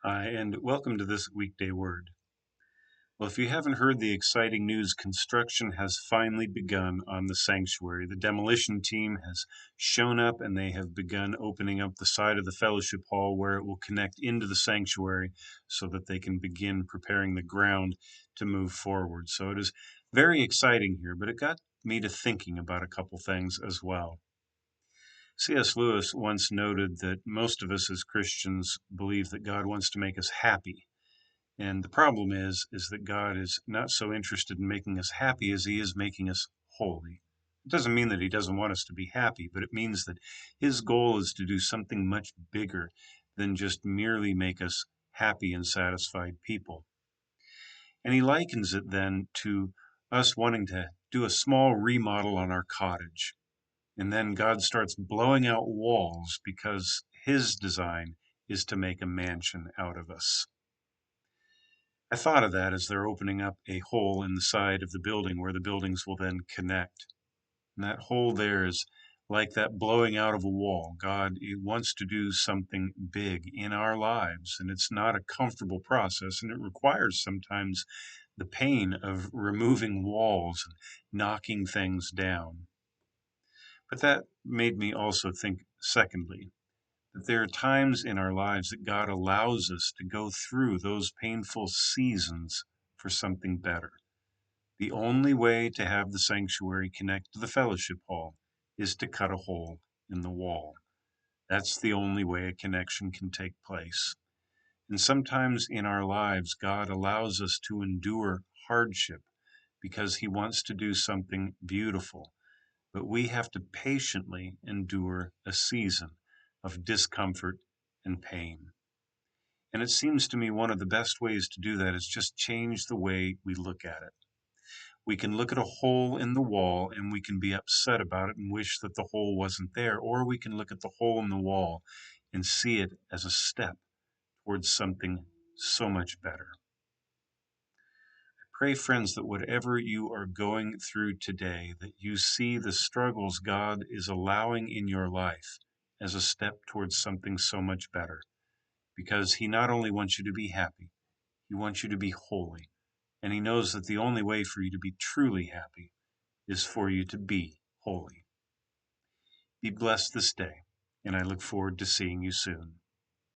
Hi, and welcome to this weekday word. Well, if you haven't heard the exciting news, construction has finally begun on the sanctuary. The demolition team has shown up and they have begun opening up the side of the fellowship hall where it will connect into the sanctuary so that they can begin preparing the ground to move forward. So it is very exciting here, but it got me to thinking about a couple things as well. C.S. Lewis once noted that most of us as Christians believe that God wants to make us happy. And the problem is that God is not so interested in making us happy as he is making us holy. It doesn't mean that he doesn't want us to be happy, but it means that his goal is to do something much bigger than just merely make us happy and satisfied people. And he likens it then to us wanting to do a small remodel on our cottage. And then God starts blowing out walls because his design is to make a mansion out of us. I thought of that as they're opening up a hole in the side of the building where the buildings will then connect. And that hole there is like that blowing out of a wall. God wants to do something big in our lives, and it's not a comfortable process, and it requires sometimes the pain of removing walls and knocking things down. But that made me also think, secondly, that there are times in our lives that God allows us to go through those painful seasons for something better. The only way to have the sanctuary connect to the fellowship hall is to cut a hole in the wall. That's the only way a connection can take place. And sometimes in our lives, God allows us to endure hardship because he wants to do something beautiful. But we have to patiently endure a season of discomfort and pain. And it seems to me one of the best ways to do that is just change the way we look at it. We can look at a hole in the wall and we can be upset about it and wish that the hole wasn't there, or we can look at the hole in the wall and see it as a step towards something so much better. Pray, friends, that whatever you are going through today, that you see the struggles God is allowing in your life as a step towards something so much better. Because he not only wants you to be happy, he wants you to be holy. And he knows that the only way for you to be truly happy is for you to be holy. Be blessed this day, and I look forward to seeing you soon.